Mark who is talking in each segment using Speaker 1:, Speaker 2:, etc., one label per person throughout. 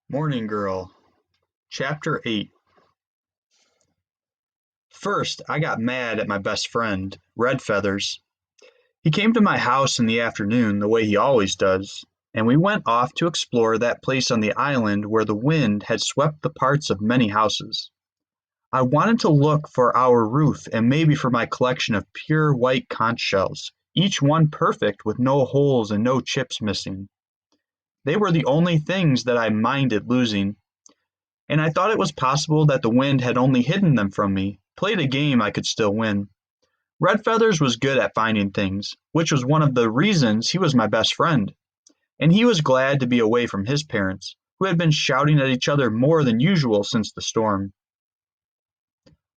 Speaker 1: Morning Girl, Chapter 8. First, I got mad at my best friend, Red Feathers. He came to my house in the afternoon the way he always does, and we went off to explore that place on the island where the wind had swept the parts of many houses. I wanted to look for our roof and maybe for my collection of pure white conch shells, each one perfect with no holes and no chips missing. They were the only things that I minded losing, and I thought it was possible that the wind had only hidden them from me, played a game I could still win. Red Feathers was good at finding things, which was one of the reasons he was my best friend, and he was glad to be away from his parents, who had been shouting at each other more than usual since the storm.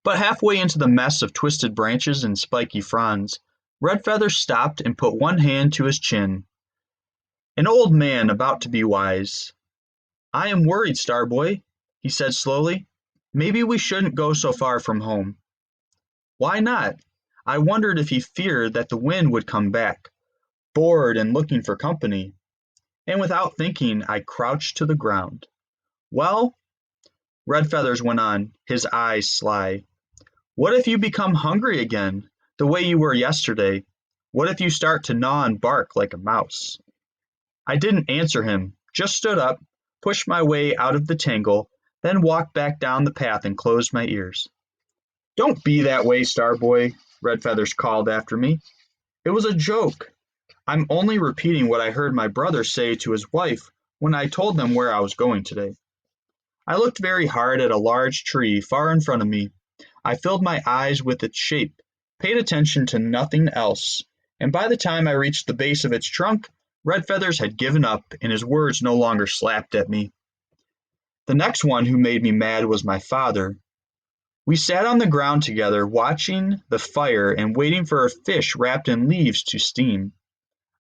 Speaker 1: But halfway into the mess of twisted branches and spiky fronds, Red Feathers stopped and put one hand to his chin. An old man about to be wise. "I am worried, Starboy," he said slowly. "Maybe we shouldn't go so far from home." "Why not?" I wondered if he feared that the wind would come back, bored and looking for company, and without thinking I crouched to the ground. "Well," Red Feathers went on, his eyes sly, "what if you become hungry again, the way you were yesterday? What if you start to gnaw and bark like a mouse?" I didn't answer him, just stood up, pushed my way out of the tangle, then walked back down the path and closed my ears. "Don't be that way, Starboy," Red Feathers called after me. "It was a joke. I'm only repeating what I heard my brother say to his wife when I told them where I was going today." I looked very hard at a large tree far in front of me. I filled my eyes with its shape, paid attention to nothing else, and by the time I reached the base of its trunk, Red Feathers had given up and his words no longer slapped at me. The next one who made me mad was my father. We sat on the ground together, watching the fire and waiting for a fish wrapped in leaves to steam.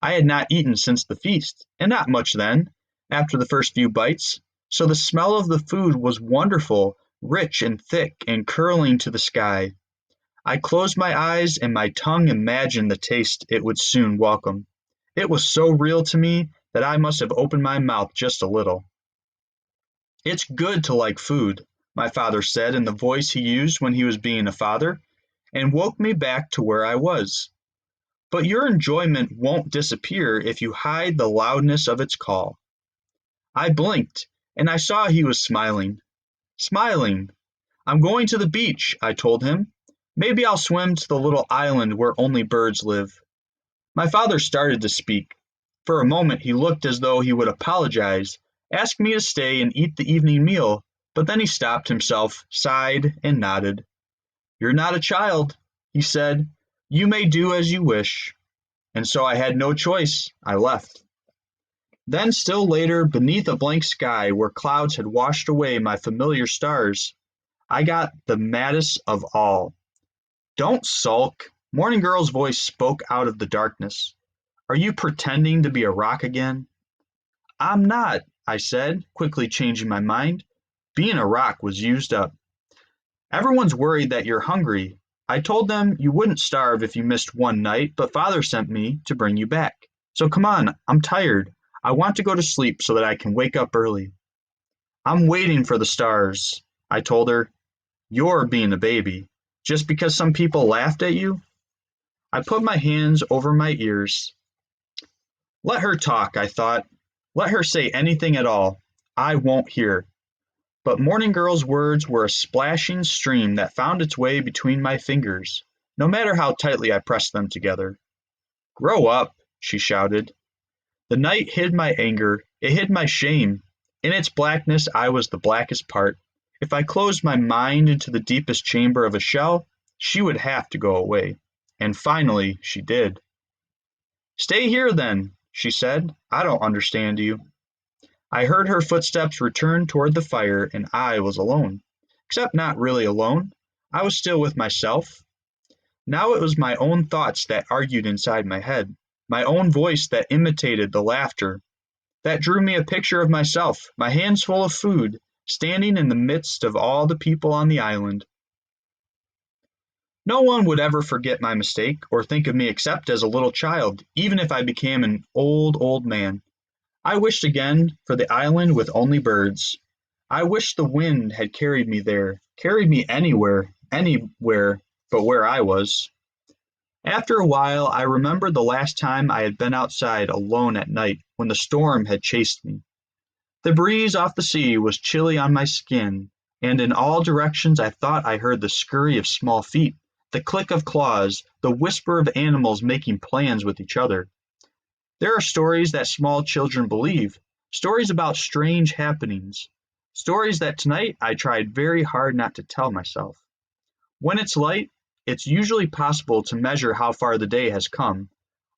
Speaker 1: I had not eaten since the feast, and not much then, after the first few bites, so the smell of the food was wonderful, rich and thick and curling to the sky. I closed my eyes and my tongue imagined the taste it would soon welcome. It was so real to me that I must have opened my mouth just a little. "It's good to like food," my father said in the voice he used when he was being a father, and woke me back to where I was. "But your enjoyment won't disappear if you hide the loudness of its call." I blinked, and I saw he was smiling. Smiling! "I'm going to the beach," I told him. "Maybe I'll swim to the little island where only birds live." My father started to speak. For a moment he looked as though he would apologize, ask me to stay and eat the evening meal, but then he stopped himself, sighed, and nodded. "You're not a child," he said. "You may do as you wish." And so I had no choice. I left. Then still later, beneath a blank sky where clouds had washed away my familiar stars, I got the maddest of all. "Don't sulk," Morning Girl's voice spoke out of the darkness. "Are you pretending to be a rock again?" "I'm not," I said, quickly changing my mind. Being a rock was used up. "Everyone's worried that you're hungry. I told them you wouldn't starve if you missed one night, but Father sent me to bring you back. So come on, I'm tired. I want to go to sleep so that I can wake up early." "I'm waiting for the stars," I told her. "You're being a baby. Just because some people laughed at you?" I put my hands over my ears. Let her talk, I thought. Let her say anything at all. I won't hear. But Morning Girl's words were a splashing stream that found its way between my fingers, no matter how tightly I pressed them together. "Grow up," she shouted. The night hid my anger, it hid my shame. In its blackness I was the blackest part. If I closed my mind into the deepest chamber of a shell, she would have to go away. And finally she did. "Stay here then," she said. "I don't understand you." I heard her footsteps return toward the fire and I was alone. Except not really alone. I was still with myself. Now it was my own thoughts that argued inside my head, my own voice that imitated the laughter, that drew me a picture of myself, my hands full of food, standing in the midst of all the people on the island. No one would ever forget my mistake or think of me except as a little child, even if I became an old, old man. I wished again for the island with only birds. I wished the wind had carried me there, carried me anywhere, anywhere but where I was. After a while, I remembered the last time I had been outside alone at night when the storm had chased me. The breeze off the sea was chilly on my skin, and in all directions I thought I heard the scurry of small feet, the click of claws, the whisper of animals making plans with each other. There are stories that small children believe, stories about strange happenings, stories that tonight I tried very hard not to tell myself. When it's light, it's usually possible to measure how far the day has come,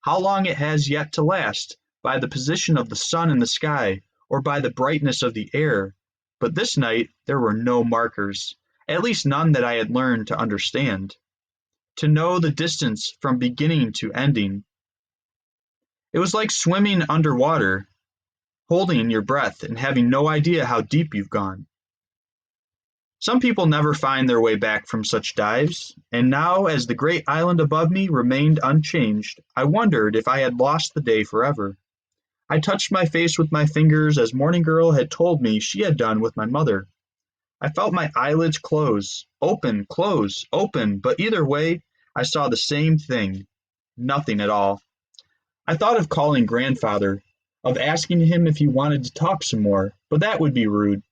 Speaker 1: how long it has yet to last, by the position of the sun in the sky or by the brightness of the air. But this night there were no markers, at least none that I had learned to understand. To know the distance from beginning to ending. It was like swimming underwater, holding your breath and having no idea how deep you've gone. Some people never find their way back from such dives, and now as the great island above me remained unchanged, I wondered if I had lost the day forever. I touched my face with my fingers as Morning Girl had told me she had done with my mother. I felt my eyelids close, open, close, open, but either way, I saw the same thing, nothing at all. I thought of calling grandfather, of asking him if he wanted to talk some more, but that would be rude.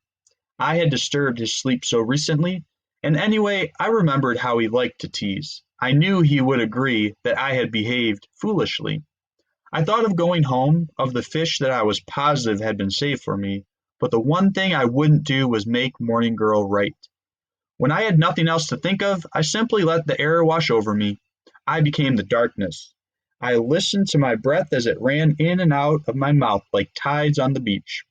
Speaker 1: I had disturbed his sleep so recently, and anyway, I remembered how he liked to tease. I knew he would agree that I had behaved foolishly. I thought of going home, of the fish that I was positive had been saved for me, but the one thing I wouldn't do was make Morning Girl right. When I had nothing else to think of, I simply let the air wash over me. I became the darkness. I listened to my breath as it ran in and out of my mouth like tides on the beach.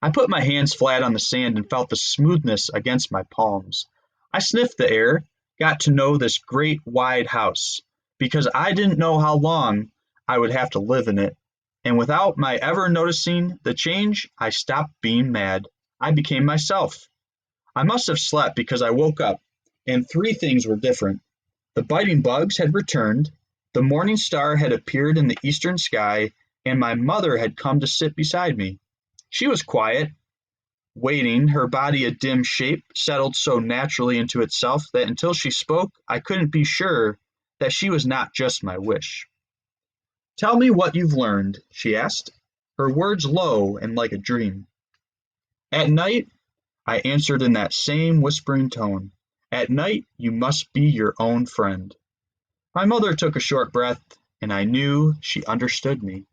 Speaker 1: I put my hands flat on the sand and felt the smoothness against my palms. I sniffed the air, got to know this great wide house, because I didn't know how long I would have to live in it. And without my ever noticing the change, I stopped being mad. I became myself. I must have slept because I woke up, and three things were different. The biting bugs had returned, the morning star had appeared in the eastern sky, and my mother had come to sit beside me. She was quiet, waiting, her body a dim shape, settled so naturally into itself that until she spoke I couldn't be sure that she was not just my wish. "Tell me what you've learned," she asked, her words low and like a dream. "At night," I answered in that same whispering tone, "at night you must be your own friend." My mother took a short breath, and I knew she understood me.